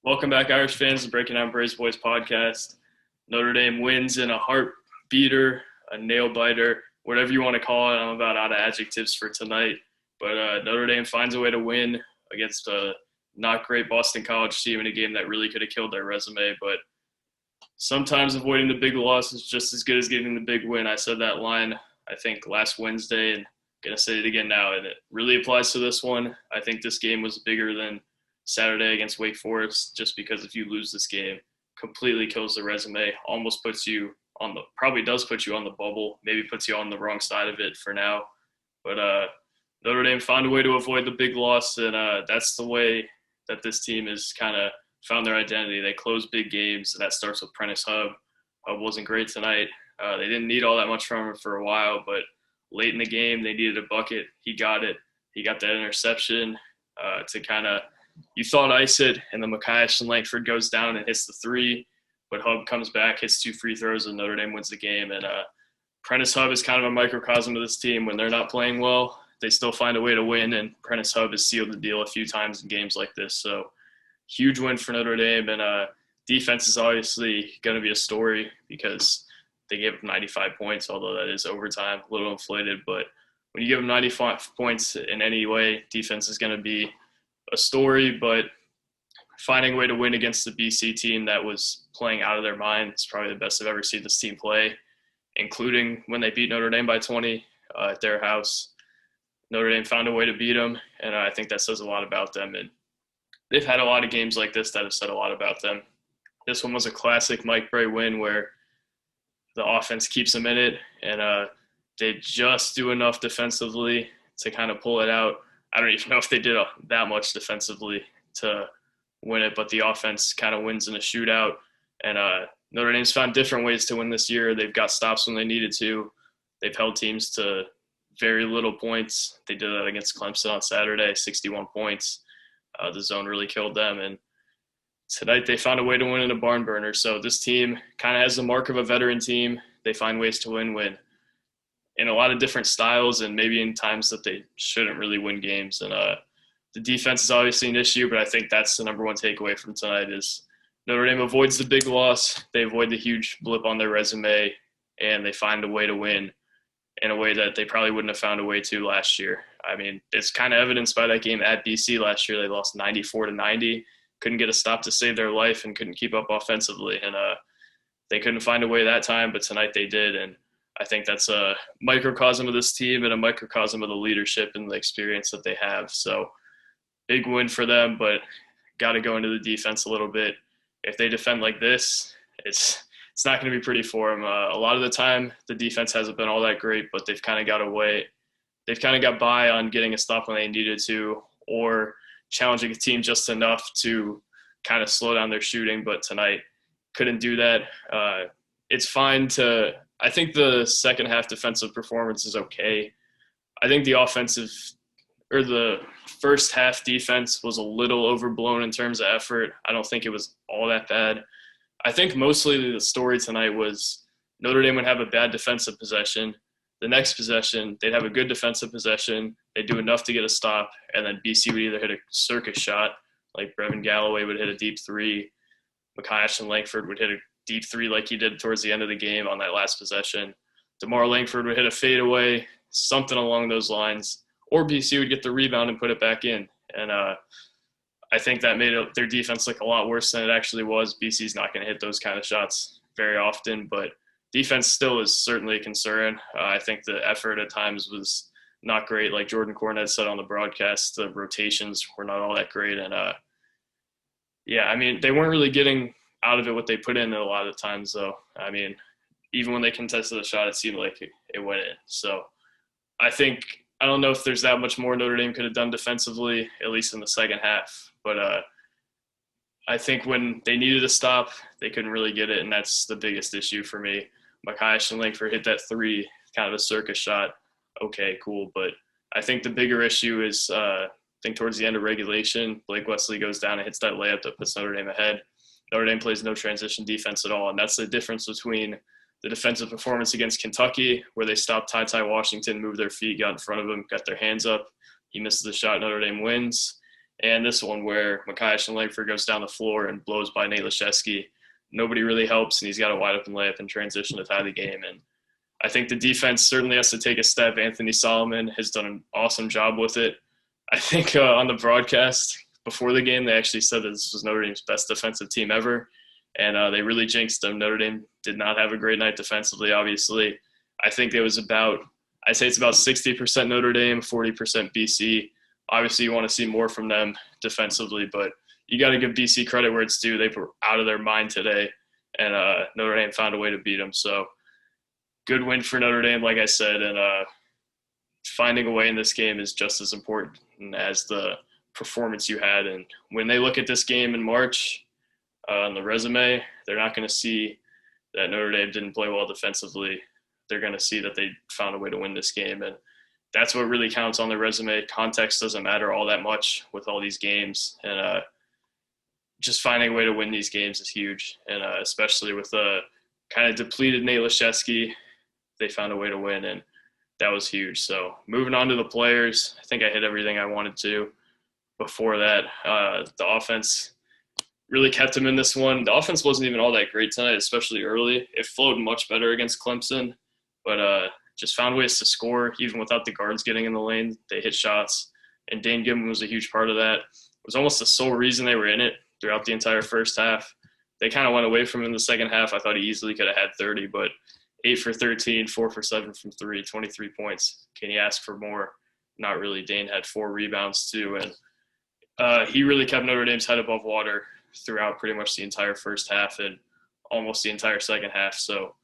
Welcome back, Irish fans, to Breaking Down Braves Boys podcast. Notre Dame wins in a heart beater, a nail biter, whatever you want to call it. I'm about out of adjectives for tonight. But Notre Dame finds a way to win against a not great Boston College team in a game that really could have killed their resume. But sometimes avoiding the big loss is just as good as getting the big win. I said that line, I think, last Wednesday, and I'm going to say it again now. And it really applies to this one. I think this game was bigger than Saturday against Wake Forest, just because if you lose this game, completely kills the resume, almost puts you on the, probably does put you on the bubble, maybe puts you on the wrong side of it for now. But Notre Dame found a way to avoid the big loss, and that's the way that this team has kind of found their identity. They close big games, and that starts with Prentiss Hubb. Hubb wasn't great tonight. They didn't need all that much from him for a while, but late in the game, they needed a bucket. He got it. He got that interception to kind of, you thought ice it, and then Atkinson Langford goes down and hits the three, but Hubb comes back, hits 2 free throws, and Notre Dame wins the game. And Prentiss Hubb is kind of a microcosm of this team. When they're not playing well, they still find a way to win, and Prentiss Hubb has sealed the deal a few times in games like this. So huge win for Notre Dame, and defense is obviously going to be a story because they gave up 95 points, although that is overtime, a little inflated. But when you give them 95 points in any way, defense is going to be a story. But finding a way to win against the BC team that was playing out of their mind, it's probably the best I've ever seen this team play, including when they beat Notre Dame by 20 at their house. Notre Dame found a way to beat them, and I think that says a lot about them. And they've had a lot of games like this that have said a lot about them. This one was a classic Mike Brey win where the offense keeps them in it, and they just do enough defensively to kind of pull it out. I don't even know if they did that much defensively to win it, but the offense kind of wins in a shootout. And Notre Dame's found different ways to win this year. They've got stops when they needed to. They've held teams to very little points. They did that against Clemson on Saturday, 61 points. The zone really killed them. And tonight they found a way to win in a barn burner. So this team kind of has the mark of a veteran team. They find ways to win in a lot of different styles, and maybe in times that they shouldn't really win games. And the defense is obviously an issue, but I think that's the number one takeaway from tonight is Notre Dame avoids the big loss. They avoid the huge blip on their resume, and they find a way to win in a way that they probably wouldn't have found a way to last year. I mean, it's kind of evidenced by that game at BC last year. They lost 94-90, couldn't get a stop to save their life, and couldn't keep up offensively. And they couldn't find a way that time, but tonight they did. And I think that's a microcosm of this team and a microcosm of the leadership and the experience that they have. So big win for them, but got to go into the defense a little bit. If they defend like this, it's not going to be pretty for them. A lot of the time, the defense hasn't been all that great, but they've kind of got away. They've kind of got by on getting a stop when they needed to, or challenging a team just enough to kind of slow down their shooting. But tonight, couldn't do that. It's fine to – I think the second half defensive performance is okay. I think the offensive – or the first half defense was a little overblown in terms of effort. I don't think it was all that bad. I think mostly the story tonight was Notre Dame would have a bad defensive possession. The next possession, they'd have a good defensive possession. They'd do enough to get a stop, and then BC would either hit a circus shot, like Brevin Galloway would hit a deep three. Atkinson Langford would hit a deep three like he did towards the end of the game on that last possession. DeMar Langford would hit a fadeaway, something along those lines. Or BC would get the rebound and put it back in. And I think that made their defense look a lot worse than it actually was. BC's not going to hit those kind of shots very often, but defense still is certainly a concern. I think the effort at times was not great. Like Jordan Cornette said on the broadcast, the rotations were not all that great. And, yeah, I mean, they weren't really getting out of it what they put in a lot of the times, though. I mean, even when they contested the shot, it seemed like it went in. So I don't know if there's that much more Notre Dame could have done defensively, at least in the second half. But I think when they needed a stop, they couldn't really get it, and that's the biggest issue for me. Atkinson Langford hit that three, kind of a circus shot. Okay, cool. But I think the bigger issue is I think towards the end of regulation, Blake Wesley goes down and hits that layup that puts Notre Dame ahead. Notre Dame plays no transition defense at all, and that's the difference between the defensive performance against Kentucky, where they stopped Ty Washington, moved their feet, got in front of him, got their hands up. He misses the shot, Notre Dame wins. and this one where Machias Langford goes down the floor and blows by Nate Laszewski. Nobody really helps, and he's got a wide-open layup in transition to tie the game. And I think the defense certainly has to take a step. Anthony Solomon has done an awesome job with it. I think on the broadcast before the game, they actually said that this was Notre Dame's best defensive team ever, and they really jinxed them. Notre Dame did not have a great night defensively, obviously. I think it was I'd say it's about 60% Notre Dame, 40% BC. Obviously, you want to see more from them defensively, but you got to give BC credit where it's due. They were out of their mind today, and Notre Dame found a way to beat them. So good win for Notre Dame, like I said, and finding a way in this game is just as important as the performance you had. And when they look at this game in March on the resume, they're not going to see that Notre Dame didn't play well defensively. They're going to see that they found a way to win this game, and that's what really counts on the resume. Context doesn't matter all that much with all these games, and just finding a way to win these games is huge. And especially with the kind of depleted Nate Laszewski, they found a way to win, and that was huge. So moving on to the players, I think I hit everything I wanted to. Before that, the offense really kept him in this one. The offense wasn't even all that great tonight, especially early. It flowed much better against Clemson, but just found ways to score even without the guards getting in the lane. They hit shots, and Dane Goodwin was a huge part of that. It was almost the sole reason they were in it throughout the entire first half. They kind of went away from him in the second half. I thought he easily could have had 30, but 8 for 13, 4 for 7 from 3, 23 points. Can you ask for more? Not really. Dane had 4 rebounds too, and he really kept Notre Dame's head above water throughout pretty much the entire first half and almost the entire second half. So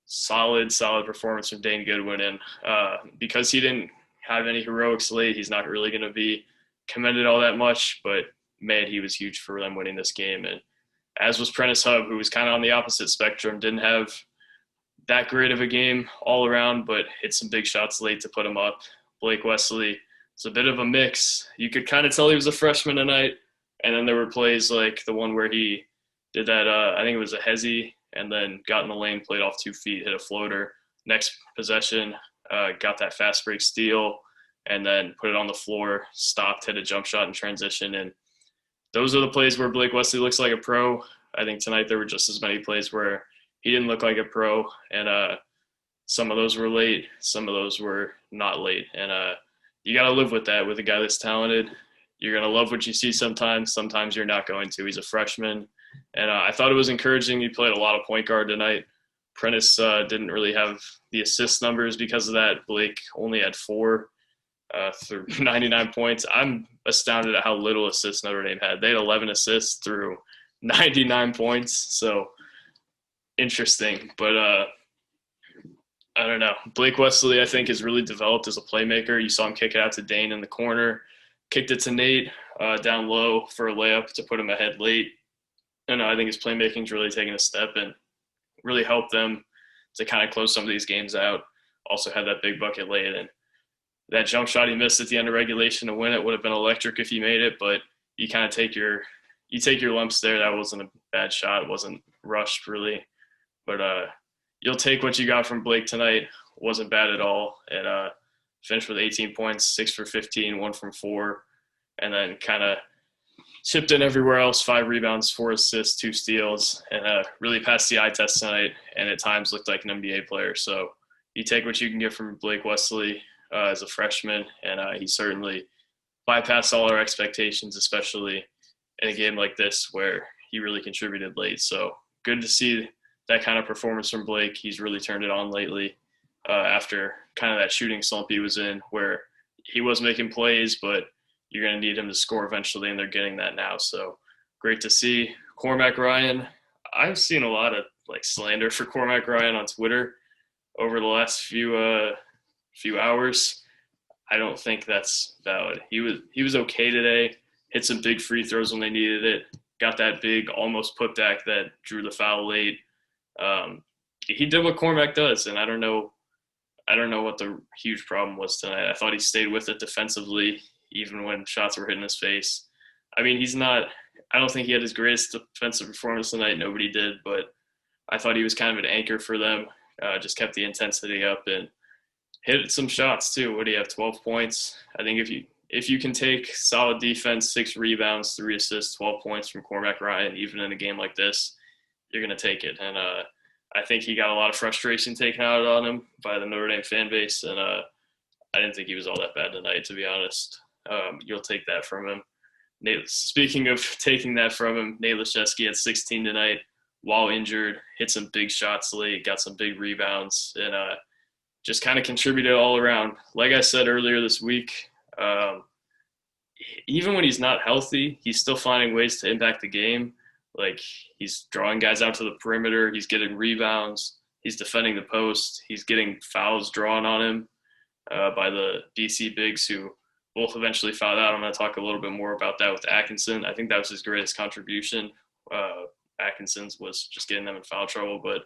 solid performance from Dane Goodwin. And because he didn't have any heroics late, he's not really going to be commended all that much. But, man, he was huge for them winning this game. And as was Prentiss Hubb, who was kind of on the opposite spectrum, didn't have that great of a game all around, but hit some big shots late to put him up. Blake Wesley, it's a bit of a mix. You could kind of tell he was a freshman tonight. And then there were plays like the one where he did that, I think it was a hezzy, and then got in the lane, played off 2 feet, hit a floater. Next possession, got that fast break steal, and then put it on the floor, stopped, hit a jump shot in transition. And those are the plays where Blake Wesley looks like a pro. I think tonight there were just as many plays where he didn't look like a pro, and some of those were late, some of those were not late. And you got to live with that with a guy that's talented. You're going to love what you see sometimes. Sometimes you're not going to. He's a freshman. And I thought it was encouraging. He played a lot of point guard tonight. Prentiss didn't really have the assist numbers because of that. Blake only had 4 through 99 points. I'm astounded at how little assists Notre Dame had. They had 11 assists through 99 points. So interesting. But I don't know. Blake Wesley, I think, has really developed as a playmaker. You saw him kick it out to Dane in the corner, kicked it to Nate down low for a layup to put him ahead late. And I think his playmaking's really taken a step and really helped them to kind of close some of these games out. Also had that big bucket late, and that jump shot he missed at the end of regulation to win it would have been electric if he made it, but you kind of take your lumps there. That wasn't a bad shot. It wasn't rushed really, but you'll take what you got from Blake tonight. It wasn't bad at all, and finished with 18 points, 6 for 15, 1 from 4, and then kind of chipped in everywhere else, 5 rebounds, 4 assists, 2 steals, and really passed the eye test tonight, and at times looked like an NBA player. So you take what you can get from Blake Wesley as a freshman, and he certainly bypassed all our expectations, especially in a game like this where he really contributed late. So good to see that kind of performance from Blake. He's really turned it on lately after kind of that shooting slump he was in where he was making plays, but you're going to need him to score eventually, and they're getting that now. So great to see. Cormac Ryan, I've seen a lot of slander for Cormac Ryan on Twitter over the last few hours. I don't think that's valid. He was okay today, hit some big free throws when they needed it, got that big almost putback that drew the foul late. He did what Cormac does, and I don't know what the huge problem was tonight. I thought he stayed with it defensively, even when shots were hitting his face. I mean, I don't think he had his greatest defensive performance tonight. Nobody did, but I thought he was kind of an anchor for them. Just kept the intensity up and hit some shots too. What do you have, 12 points? I think if you if you can take solid defense, 6 rebounds, 3 assists, 12 points from Cormac Ryan, even in a game like this, you're going to take it. And I think he got a lot of frustration taken out on him by the Notre Dame fan base, and I didn't think he was all that bad tonight, to be honest. You'll take that from him. Speaking of taking that from him, Nate Laszewski had 16 tonight while injured, hit some big shots late, got some big rebounds, and just kind of contributed all around. Like I said earlier this week, even when he's not healthy, he's still finding ways to impact the game. Like, he's drawing guys out to the perimeter, he's getting rebounds, he's defending the post, he's getting fouls drawn on him by the DC bigs who both eventually fouled out. I'm going to talk a little bit more about that with Atkinson. I think that was his greatest contribution. Atkinson's was just getting them in foul trouble, but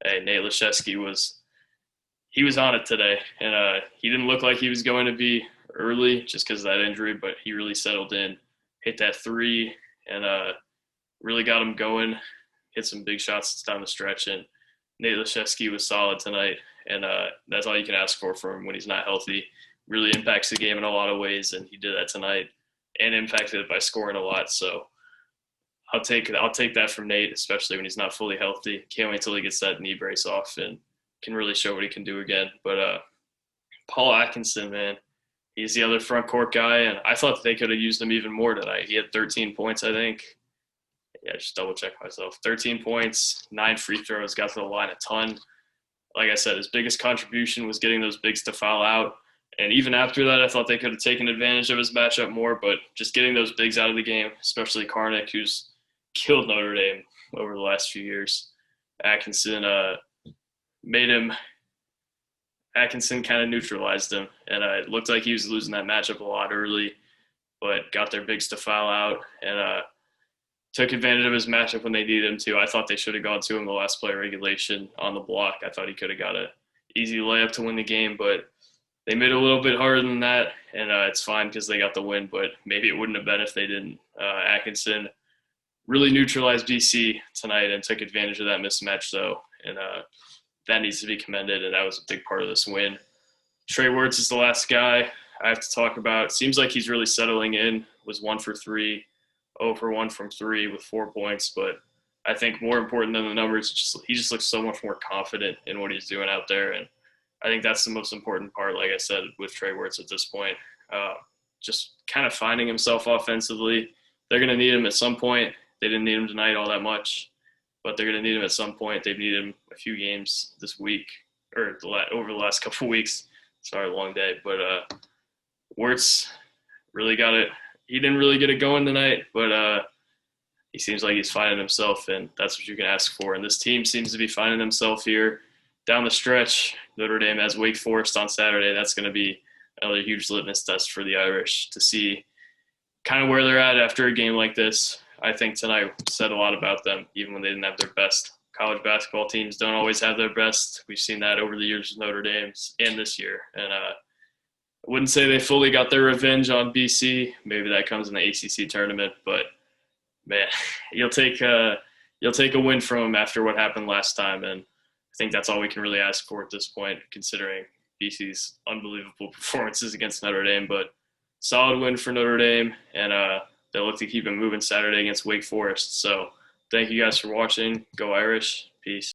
hey, Nate Laszewski was on it today, and he didn't look like he was going to be early just because of that injury, but he really settled in, hit that 3, and really got him going, hit some big shots down the stretch, and Nate Laszewski was solid tonight, and that's all you can ask for from him when he's not healthy. Really impacts the game in a lot of ways, and he did that tonight and impacted it by scoring a lot. So I'll take that from Nate, especially when he's not fully healthy. Can't wait till he gets that knee brace off and can really show what he can do again. But Paul Atkinson, man, he's the other front court guy, and I thought they could have used him even more tonight. He had 13 points, I think. Yeah, just double-check myself. 13 points, 9 free throws, got to the line a ton. Like I said, his biggest contribution was getting those bigs to foul out. And even after that, I thought they could have taken advantage of his matchup more, but just getting those bigs out of the game, especially Cormac, who's killed Notre Dame over the last few years. Atkinson kind of neutralized him, and it looked like he was losing that matchup a lot early, but got their bigs to foul out and took advantage of his matchup when they needed him to. I thought they should have gone to him the last play of regulation on the block. I thought he could have got an easy layup to win the game, but they made it a little bit harder than that, and it's fine because they got the win, but maybe it wouldn't have been if they didn't. Atkinson really neutralized BC tonight and took advantage of that mismatch, though, and that needs to be commended, and that was a big part of this win. Trey Wertz is the last guy I have to talk about. Seems like he's really settling in, was 1 for 3, 0 for 1 from 3 with 4 points, but I think more important than the numbers, he just looks so much more confident in what he's doing out there, and I think that's the most important part, like I said, with Trey Wertz at this point. Just kind of finding himself offensively. They're going to need him at some point. They didn't need him tonight all that much, but they're going to need him at some point. They've needed him a few games this week, or over the last couple of weeks. Sorry, long day. But Wertz really got it. He didn't really get it going tonight, but he seems like he's finding himself, and that's what you can ask for. And this team seems to be finding themselves here down the stretch. Notre Dame has Wake Forest on Saturday. That's going to be another huge litmus test for the Irish to see kind of where they're at after a game like this. I think tonight said a lot about them, even when they didn't have their best. College basketball teams don't always have their best. We've seen that over the years with Notre Dame's and this year. And I wouldn't say they fully got their revenge on BC. Maybe that comes in the ACC tournament. But, man, you'll take a win from them after what happened last time. And I think that's all we can really ask for at this point, considering BC's unbelievable performances against Notre Dame. But solid win for Notre Dame, and they'll look to keep it moving Saturday against Wake Forest. So thank you guys for watching. Go Irish. Peace.